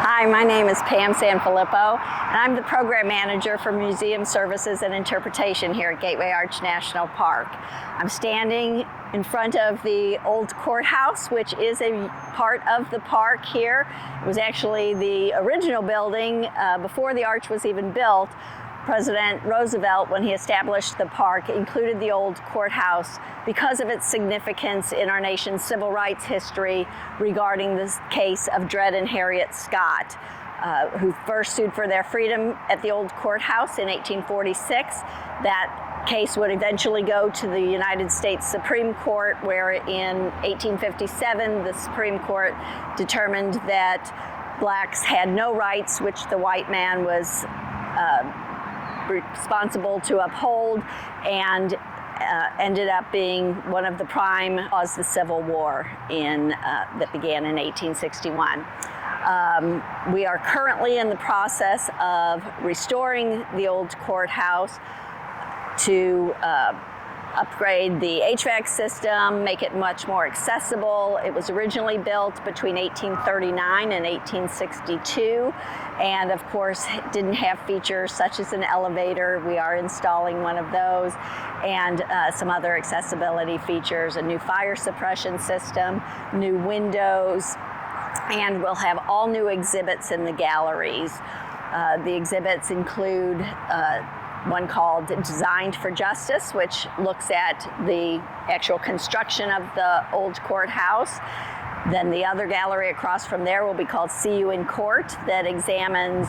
Hi, my name is Pam Sanfilippo, and I'm the Program Manager for Museum Services and Interpretation here at Gateway Arch National Park. I'm standing in front of the old courthouse, which is a part of the park here. It was actually the original building before the arch was even built. President Roosevelt, when he established the park, included the old courthouse because of its significance in our nation's civil rights history regarding the case of Dred and Harriet Scott, who first sued for their freedom at the old courthouse in 1846. That case would eventually go to the United States Supreme Court, where in 1857 the Supreme Court determined that blacks had no rights, which the white man was responsible to uphold, and ended up being one of the prime cause the Civil War that began in 1861. We are currently in the process of restoring the old courthouse to upgrade the HVAC system, make it much more accessible. It was originally built between 1839 and 1862, and of course didn't have features such as an elevator. We are installing one of those, and some other accessibility features, a new fire suppression system, new windows, and we'll have all new exhibits in the galleries. The exhibits include one called Designed for Justice, which looks at the actual construction of the old courthouse. Then the other gallery across from there will be called See You in Court, that examines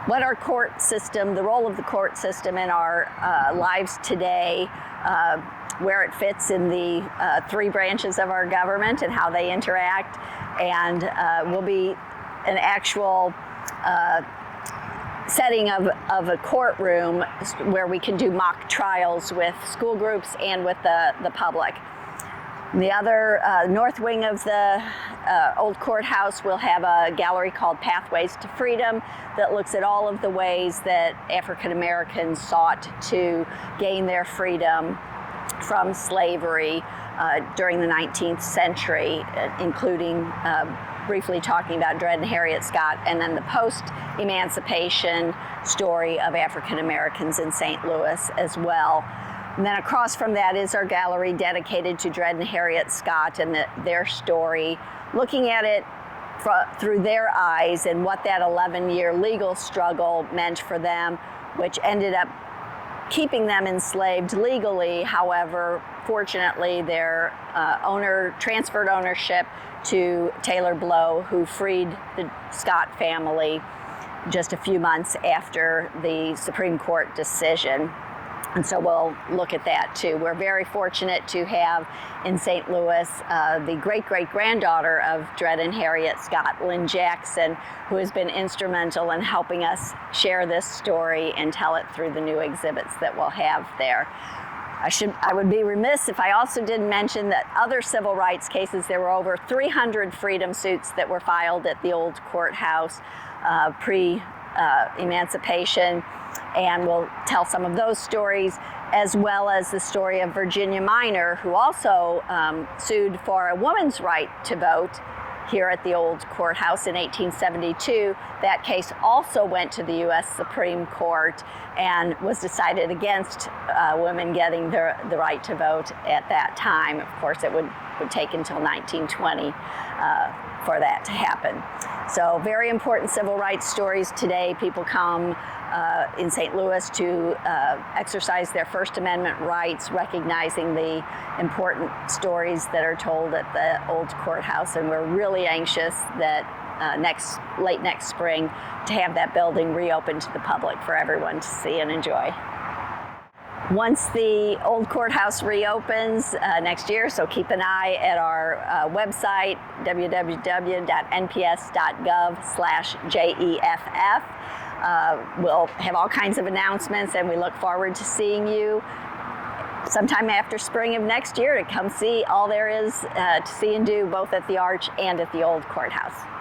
what our court system, the role of the court system in our lives today, where it fits in the three branches of our government and how they interact, and will be an actual setting of a courtroom where we can do mock trials with school groups and with the public. The other north wing of the old courthouse will have a gallery called Pathways to Freedom that looks at all of the ways that African Americans sought to gain their freedom from slavery during the 19th century, including briefly talking about Dred and Harriet Scott, and then the post-emancipation story of African Americans in St. Louis as well. And then across from that is our gallery dedicated to Dred and Harriet Scott and their story, looking at it through their eyes and what that 11-year legal struggle meant for them, which ended up keeping them enslaved legally. However, fortunately, their owner transferred ownership to Taylor Blow, who freed the Scott family just a few months after the Supreme Court decision. And so we'll look at that too. We're very fortunate to have in St. Louis the great-great-granddaughter of Dred and Harriet Scott, Lynn Jackson, who has been instrumental in helping us share this story and tell it through the new exhibits that we'll have there. I would be remiss if I also didn't mention that other civil rights cases, there were over 300 freedom suits that were filed at the old courthouse pre-emancipation, and we'll tell some of those stories, as well as the story of Virginia Minor, who also sued for a woman's right to vote here at the old courthouse in 1872. That case also went to the U.S. Supreme Court and was decided against women getting the right to vote at that time. Of course, it would take until 1920 for that to happen. So very important civil rights stories today. People come in St. Louis to exercise their First Amendment rights, recognizing the important stories that are told at the old courthouse, and we're really anxious that late next spring to have that building reopened to the public for everyone to see and enjoy. Once the old courthouse reopens next year, so keep an eye at our website, www.nps.gov/JEFF. We'll have all kinds of announcements, and we look forward to seeing you sometime after spring of next year to come see all there is to see and do both at the Arch and at the old courthouse.